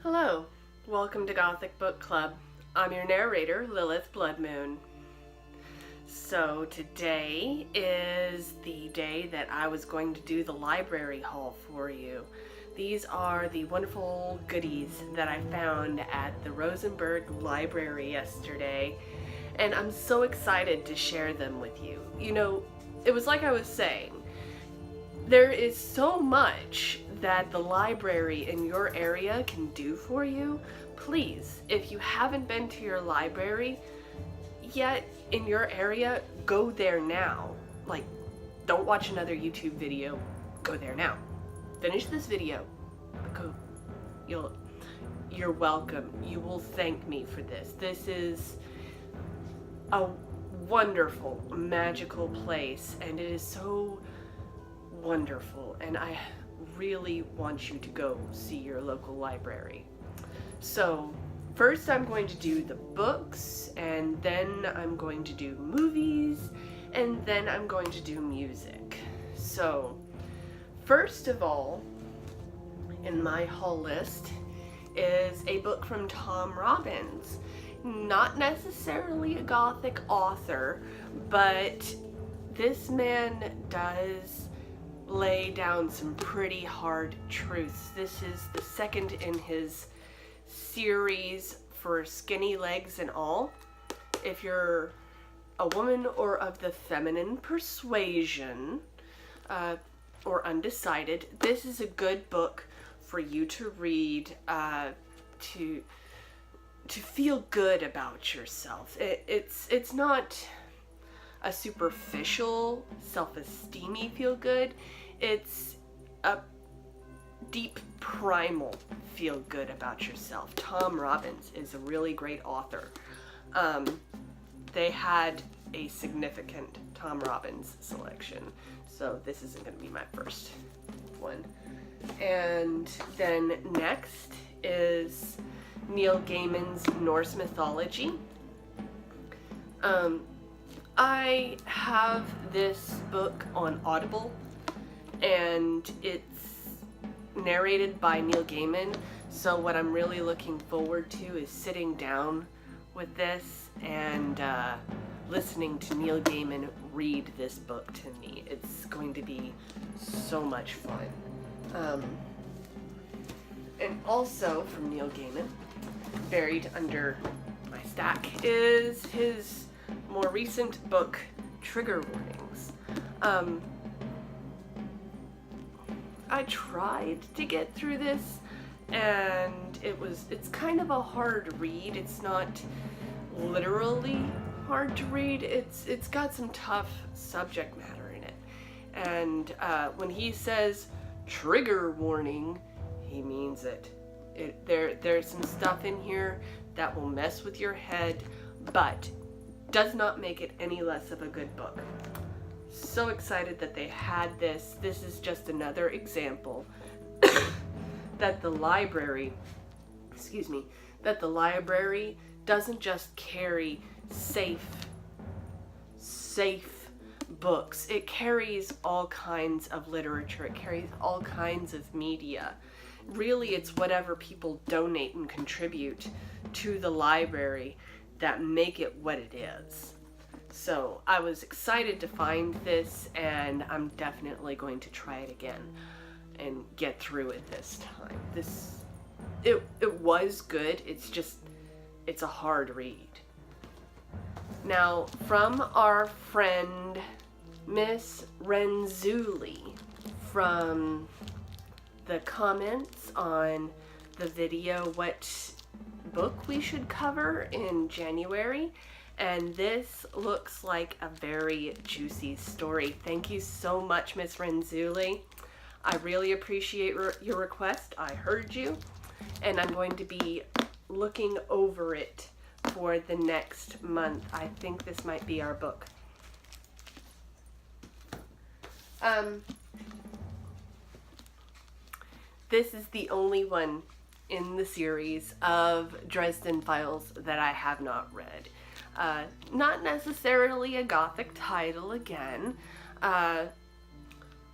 Hello, welcome to Gothic Book Club. I'm your narrator, Lilith Bloodmoon. So today is the day that I was going to do the library haul for you. These are the wonderful goodies that I found at the Rosenberg Library yesterday, and I'm so excited to share them with you. You know, it was like I was saying, there is so much that the library in your area can do for you. Please, if you haven't been to your library yet in your area, go there now. Like, don't watch another YouTube video. Go there now. Finish this video. Go. You're welcome. You will thank me for this. This is a wonderful, magical place, and it is so wonderful, and I really want you to go see your local library. So first I'm going to do the books, and then I'm going to do movies, and then I'm going to do music. So first of all, in my haul list is a book from Tom Robbins. Not necessarily a Gothic author, but this man does lay down some pretty hard truths. This is the second in his series for Skinny Legs and All. If you're a woman or of the feminine persuasion or undecided, this is a good book for you to read to feel good about yourself. It's not a superficial, self-esteem-y feel good. It's a deep, primal feel good about yourself. Tom Robbins is a really great author. They had a significant Tom Robbins selection, so this isn't going to be my first one. And then next is Neil Gaiman's Norse mythology. I have this book on Audible, and it's narrated by Neil Gaiman, so what I'm really looking forward to is sitting down with this and listening to Neil Gaiman read this book to me. It's going to be so much fun. And also from Neil Gaiman, buried under my stack, is his more recent book, Trigger Warnings. I tried to get through this, and it's kind of a hard read. It's not literally hard to read. It's got some tough subject matter in it. And when he says trigger warning, he means it. There's some stuff in here that will mess with your head, but does not make it any less of a good book. So excited that they had this. This is just another example that the library doesn't just carry safe books. It carries all kinds of literature. It carries all kinds of media. Really, it's whatever people donate and contribute to the library that make it what it is. So I was excited to find this, and I'm definitely going to try it again and get through it this time. It was good. It's a hard read. Now, from our friend Miss Renzulli, from the comments on the video what book we should cover in January, and this looks like a very juicy story. Thank you so much, Miss Renzulli. I really appreciate your request. I heard you, and I'm going to be looking over it for the next month. I think this might be our book. This is the only one in the series of Dresden Files that I have not read. Not necessarily a Gothic title again. I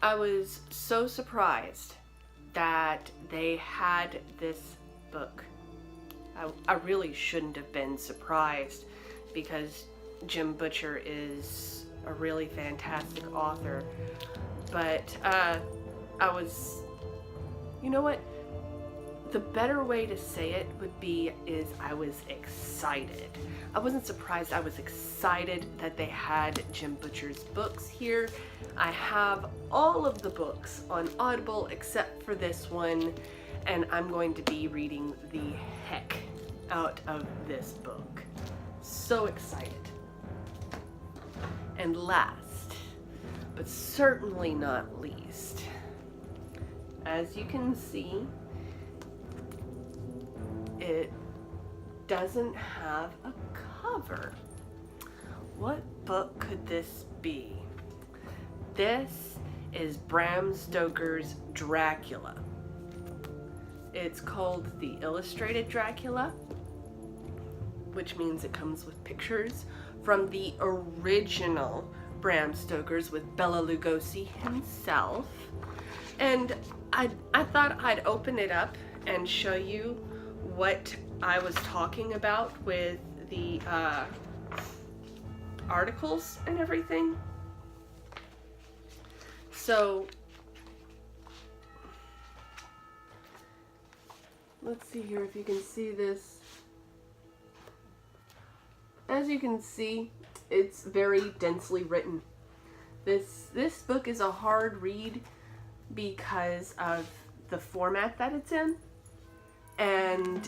was so surprised that they had this book. I really shouldn't have been surprised because Jim Butcher is a really fantastic author. But I was, you know what? The better way to say it would be is I was excited. I wasn't surprised, I was excited that they had Jim Butcher's books here. I have all of the books on Audible except for this one, and I'm going to be reading the heck out of this book. So excited. And last, but certainly not least, as you can see, it doesn't have a cover. What book could this be? This is Bram Stoker's Dracula. It's called The Illustrated Dracula, which means it comes with pictures from the original Bram Stoker's with Bela Lugosi himself. And I thought I'd open it up and show you what I was talking about with the articles and everything. So let's see here if you can see this. As you can see, it's very densely written. This book is a hard read because of the format that it's in. And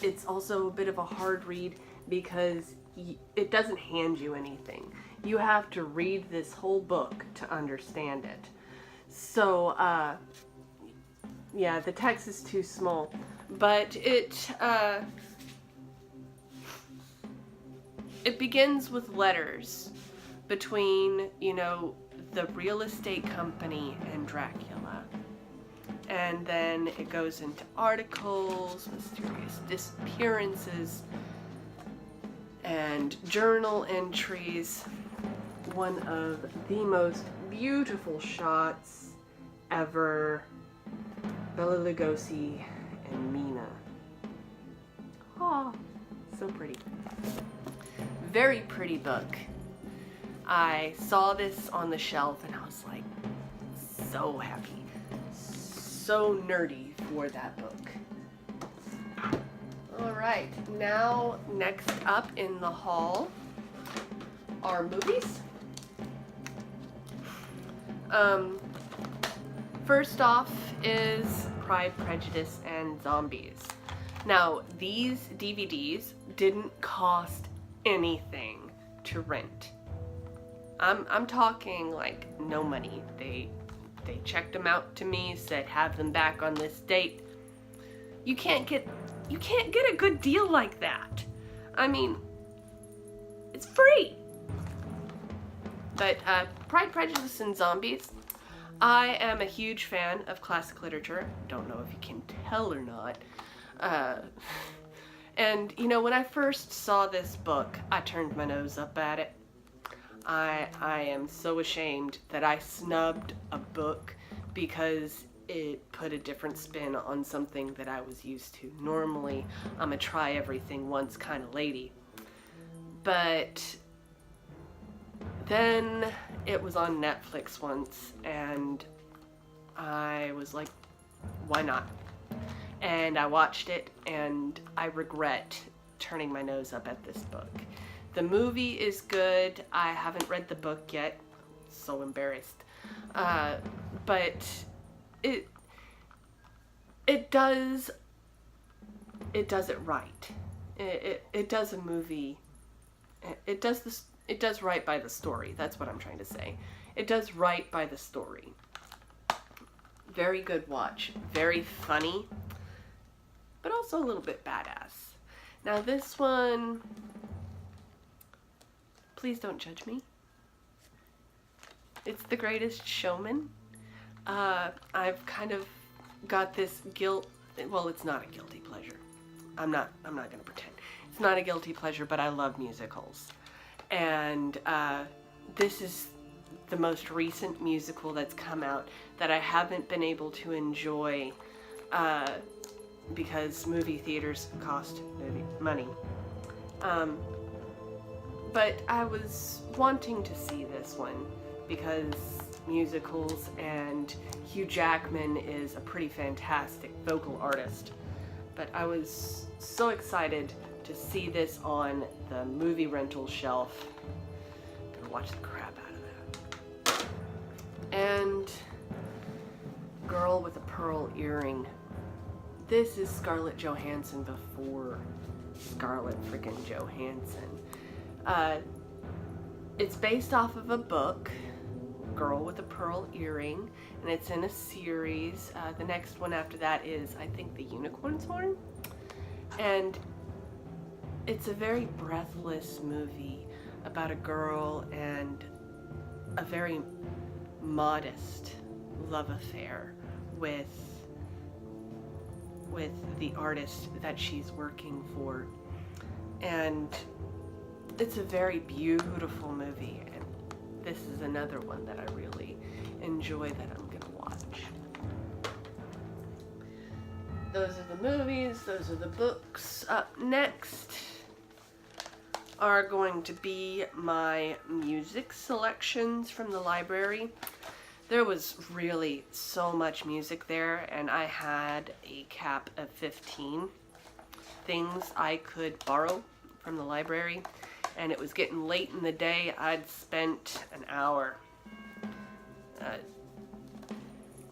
it's also a bit of a hard read because it doesn't hand you anything. You have to read this whole book to understand it. So, yeah, the text is too small. But it begins with letters between, you know, the real estate company and Dracula. And then it goes into articles, mysterious disappearances, and journal entries. One of the most beautiful shots ever. Bela Lugosi and Mina. Oh, so pretty. Very pretty book. I saw this on the shelf and I was like, so happy. So nerdy for that book. Alright, now next up in the hall are movies. First off is Pride, Prejudice, and Zombies. Now, these DVDs didn't cost anything to rent. I'm talking like no money. They checked them out to me, said have them back on this date. You can't get a good deal like that. I mean, it's free. But Pride, Prejudice, and Zombies. I am a huge fan of classic literature. Don't know if you can tell or not. And you know, when I first saw this book, I turned my nose up at it. I am so ashamed that I snubbed a book because it put a different spin on something that I was used to. Normally, I'm a try everything once kind of lady. But then it was on Netflix once and I was like, why not? And I watched it and I regret turning my nose up at this book. The movie is good. I haven't read the book yet. So embarrassed. But it does it right. It does a movie. It does right by the story. That's what I'm trying to say. It does right by the story. Very good watch. Very funny. But also a little bit badass. Now this one, please don't judge me. It's The Greatest Showman. I've kind of got this guilt, well, it's not a guilty pleasure. I'm not gonna pretend. It's not a guilty pleasure, but I love musicals. And this is the most recent musical that's come out that I haven't been able to enjoy because movie theaters cost money. But I was wanting to see this one because musicals, and Hugh Jackman is a pretty fantastic vocal artist. But I was so excited to see this on the movie rental shelf. I'm gonna watch the crap out of that. And Girl with a Pearl Earring. This is Scarlett Johansson before Scarlett freaking Johansson. It's based off of a book, Girl with a Pearl Earring, and it's in a series. The next one after that is, I think, The Unicorn's Horn. And it's a very breathless movie about a girl and a very modest love affair with the artist that she's working for. And it's a very beautiful movie, and this is another one that I really enjoy that I'm gonna watch. Those are the movies, those are the books. Up next are going to be my music selections from the library. There was really so much music there, and I had a cap of 15 things I could borrow from the library, and it was getting late in the day. I'd spent an hour,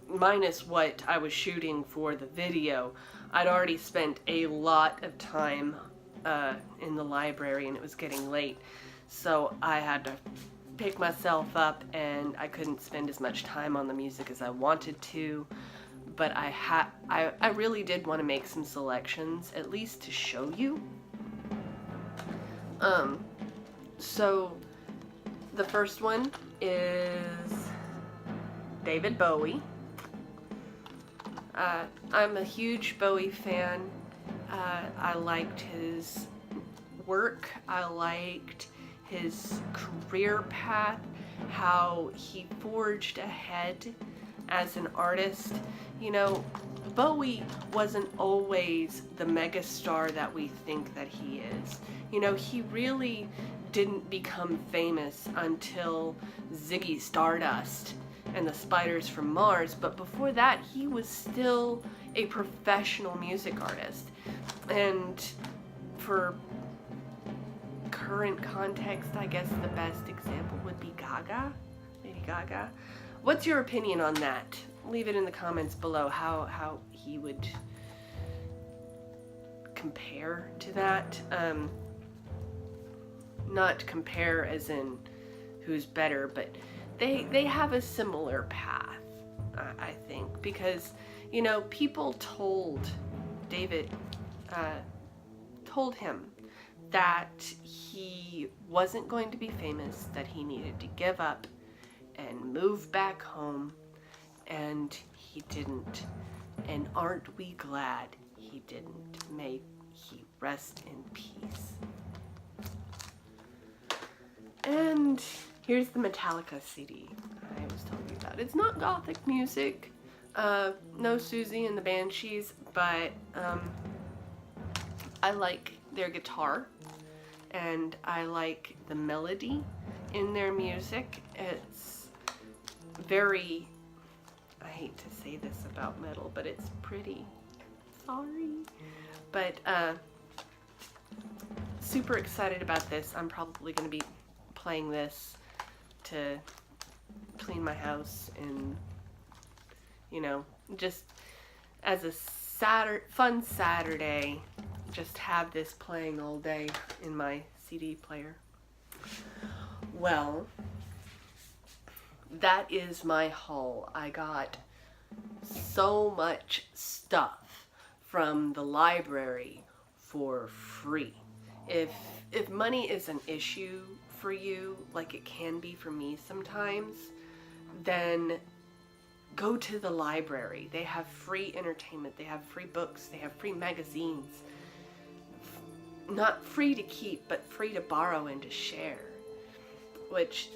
minus what I was shooting for the video. I'd already spent a lot of time in the library, and it was getting late, so I had to pick myself up, and I couldn't spend as much time on the music as I wanted to. But I really did want to make some selections, at least to show you. So the first one is David Bowie. I'm a huge Bowie fan. I liked his work. I liked his career path, how he forged ahead as an artist. You know, Bowie wasn't always the megastar that we think that he is. You know, he really didn't become famous until Ziggy Stardust and the Spiders from Mars, but before that he was still a professional music artist. And for current context, I guess the best example would be Lady Gaga. What's your opinion on that? Leave it in the comments below, how he would compare to that. Not compare as in who's better, but they have a similar path, I think, because, you know, people told him that he wasn't going to be famous, that he needed to give up and move back home, and he didn't. And aren't we glad he didn't? May he rest in peace. And here's the Metallica CD I was telling you about. It's not Gothic music, no Susie and the Banshees, but I like their guitar, and I like the melody in their music. It's very, I hate to say this about metal, but it's pretty. Sorry. But super excited about this. I'm probably going to be playing this to clean my house, and, you know, just as a fun Saturday, just have this playing all day in my CD player. Well, that is my haul. I got so much stuff from the library for free. If money is an issue for you, like it can be for me sometimes, then go to the library. They have free entertainment, they have free books, they have free magazines. Not free to keep, but free to borrow and to share. Which,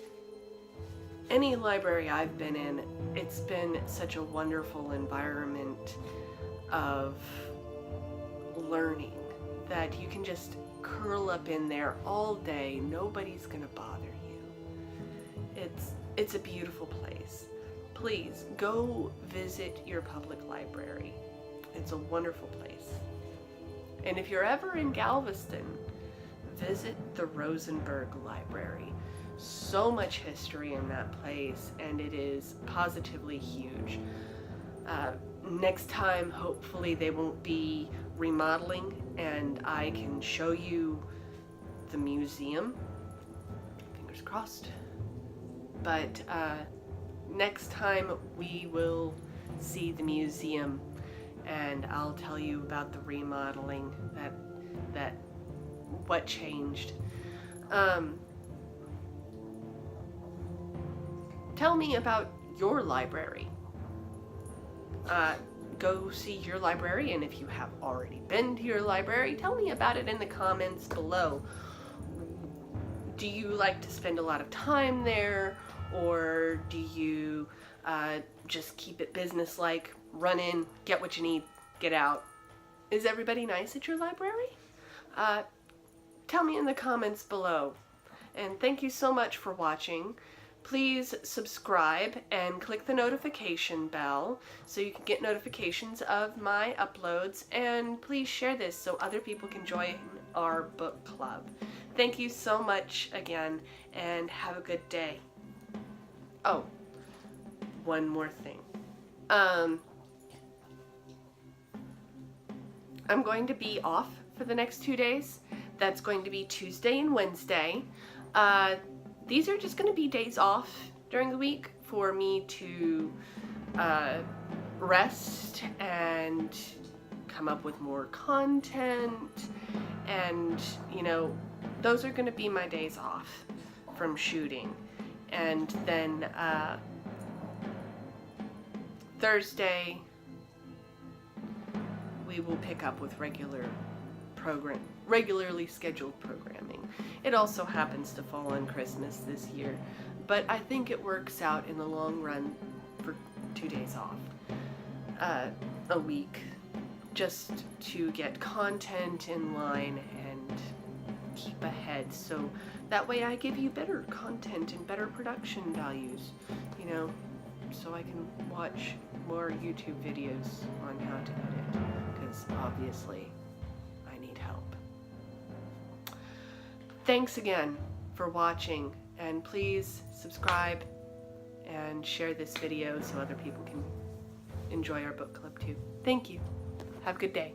any library I've been in, it's been such a wonderful environment of learning that you can just curl up in there all day. Nobody's gonna bother you. It's a beautiful place. Please go visit your public library. It's a wonderful place. And if you're ever in Galveston, visit the Rosenberg Library. So much history in that place, and it is positively huge. Next time, hopefully they won't be remodeling and I can show you the museum. Fingers crossed. But next time we will see the museum and I'll tell you about the remodeling, what changed. Tell me about your library. Go see your librarian if you have already been to your library. Tell me about it in the comments below. Do you like to spend a lot of time there, or do you just keep it business-like? Run in, get what you need, get out. Is everybody nice at your library? Tell me in the comments below. And thank you so much for watching. Please subscribe and click the notification bell so you can get notifications of my uploads, and please share this so other people can join our book club. Thank you so much again, and have a good day. Oh, one more thing. I'm going to be off for the next 2 days. That's going to be Tuesday and Wednesday. These are just going to be days off during the week for me to rest and come up with more content, and you know, those are going to be my days off from shooting. And then Thursday we will pick up with regularly scheduled programming. It also happens to fall on Christmas this year, but I think it works out in the long run for 2 days off a week, just to get content in line and keep ahead, so that way I give you better content and better production values, you know, so I can watch more YouTube videos on how to edit, because obviously I need help. Thanks again for watching, and please subscribe and share this video so other people can enjoy our book club too. Thank you. Have a good day.